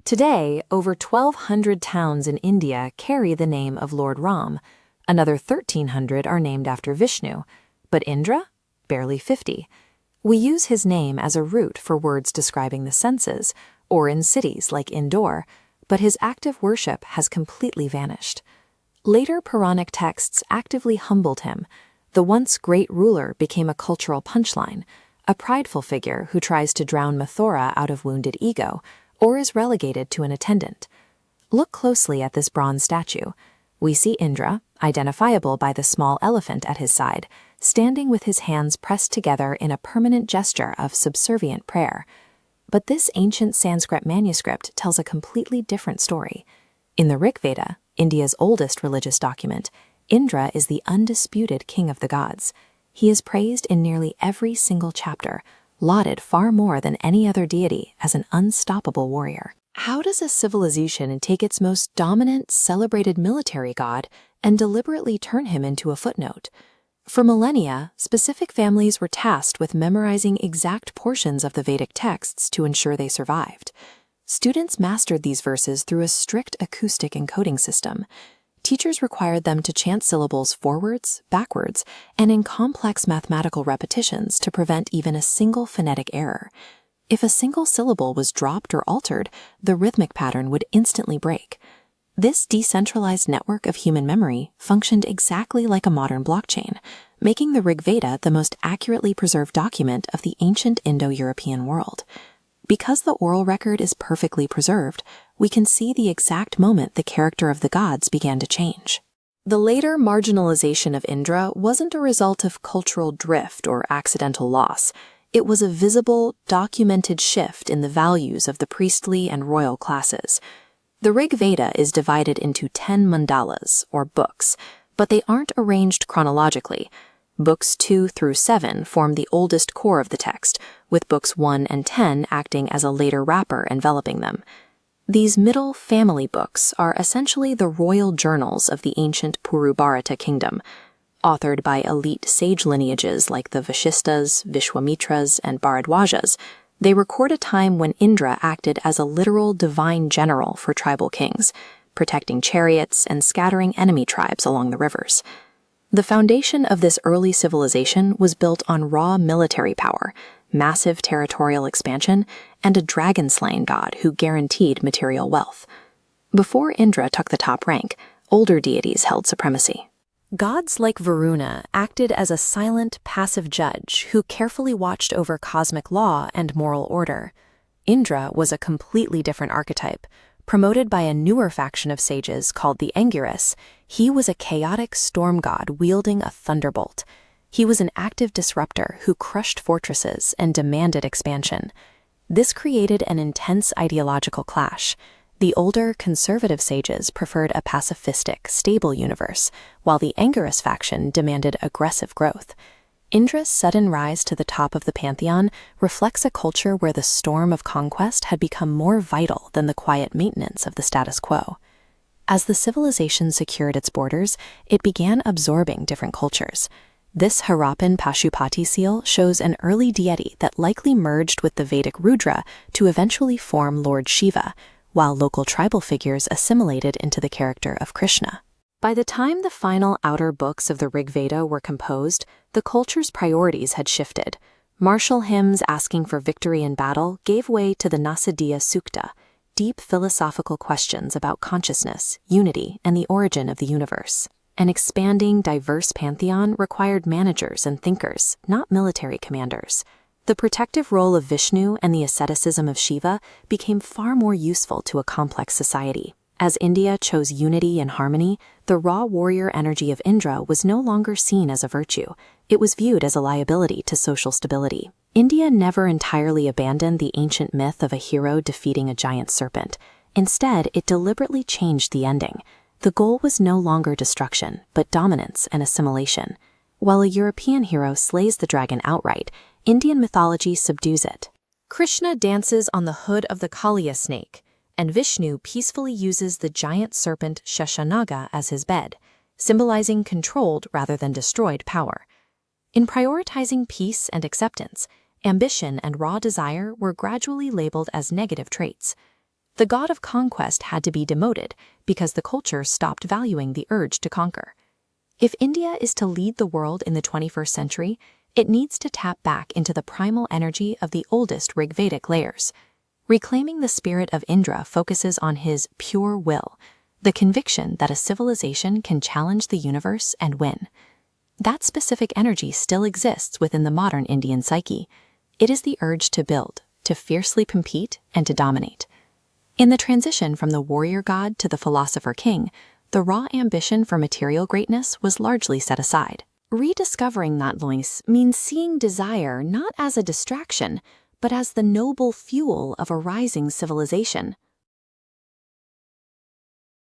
Today, over 1,200 towns in India carry the name of Lord Ram. Another 1,300 are named after Vishnu. But Indra? Barely 50. We use his name as a root for words describing the senses, or in cities like Indore, but his active worship has completely vanished. Later Puranic texts actively humbled him. The once great ruler became a cultural punchline, a prideful figure who tries to drown Mathura out of wounded ego, or is relegated to an attendant. Look closely at this bronze statue. We see Indra, identifiable by the small elephant at his side, standing with his hands pressed together in a permanent gesture of subservient prayer. But this ancient Sanskrit manuscript tells a completely different story. In the Rigveda, India's oldest religious document, Indra is the undisputed king of the gods. He is praised in nearly every single chapter, lauded far more than any other deity as an unstoppable warrior. How does a civilization take its most dominant, celebrated military god and deliberately turn him into a footnote? For millennia, specific families were tasked with memorizing exact portions of the Vedic texts to ensure they survived. Students mastered these verses through a strict acoustic encoding system. Teachers required them to chant syllables forwards, backwards, and in complex mathematical repetitions to prevent even a single phonetic error. If a single syllable was dropped or altered, the rhythmic pattern would instantly break. This decentralized network of human memory functioned exactly like a modern blockchain, making the Rigveda the most accurately preserved document of the ancient Indo-European world. Because the oral record is perfectly preserved, we can see the exact moment the character of the gods began to change. The later marginalization of Indra wasn't a result of cultural drift or accidental loss. It was a visible, documented shift in the values of the priestly and royal classes. The Rigveda is divided into 10 mandalas, or books, but they aren't arranged chronologically. Books 2 through 7 form the oldest core of the text, with books 1 and 10 acting as a later wrapper enveloping them. These middle family books are essentially the royal journals of the ancient Purubharata kingdom. Authored by elite sage lineages like the Vashistas, Vishwamitras, and Bharadwajas, they record a time when Indra acted as a literal divine general for tribal kings, protecting chariots and scattering enemy tribes along the rivers. The foundation of this early civilization was built on raw military power, massive territorial expansion, and a dragon-slaying god who guaranteed material wealth. Before Indra took the top rank, older deities held supremacy. Gods like Varuna acted as a silent, passive judge who carefully watched over cosmic law and moral order. Indra was a completely different archetype. Promoted by a newer faction of sages called the Anguirus, he was a chaotic storm god wielding a thunderbolt. He was an active disruptor who crushed fortresses and demanded expansion. This created an intense ideological clash. The older, conservative sages preferred a pacifistic, stable universe, while the Anguirus faction demanded aggressive growth. Indra's sudden rise to the top of the pantheon reflects a culture where the storm of conquest had become more vital than the quiet maintenance of the status quo. As the civilization secured its borders, it began absorbing different cultures. This Harappan Pashupati seal shows an early deity that likely merged with the Vedic Rudra to eventually form Lord Shiva, while local tribal figures assimilated into the character of Krishna. By the time the final outer books of the Rigveda were composed, the culture's priorities had shifted. Martial hymns asking for victory in battle gave way to the Nasadiya Sukta, deep philosophical questions about consciousness, unity, and the origin of the universe. An expanding, diverse pantheon required managers and thinkers, not military commanders. The protective role of Vishnu and the asceticism of Shiva became far more useful to a complex society. As India chose unity and harmony, the raw warrior energy of Indra was no longer seen as a virtue. It was viewed as a liability to social stability. India never entirely abandoned the ancient myth of a hero defeating a giant serpent. Instead, it deliberately changed the ending. The goal was no longer destruction, but dominance and assimilation. While a European hero slays the dragon outright, Indian mythology subdues it. Krishna dances on the hood of the Kaliya snake, and Vishnu peacefully uses the giant serpent Shashanaga as his bed, symbolizing controlled rather than destroyed power. In prioritizing peace and acceptance, ambition and raw desire were gradually labeled as negative traits. The god of conquest had to be demoted because the culture stopped valuing the urge to conquer. If India is to lead the world in the 21st century, it needs to tap back into the primal energy of the oldest Rigvedic layers. Reclaiming the spirit of Indra focuses on his pure will, the conviction that a civilization can challenge the universe and win. That specific energy still exists within the modern Indian psyche. It is the urge to build, to fiercely compete, and to dominate. In the transition from the warrior god to the philosopher king, the raw ambition for material greatness was largely set aside. Rediscovering that voice means seeing desire not as a distraction, but as the noble fuel of a rising civilization.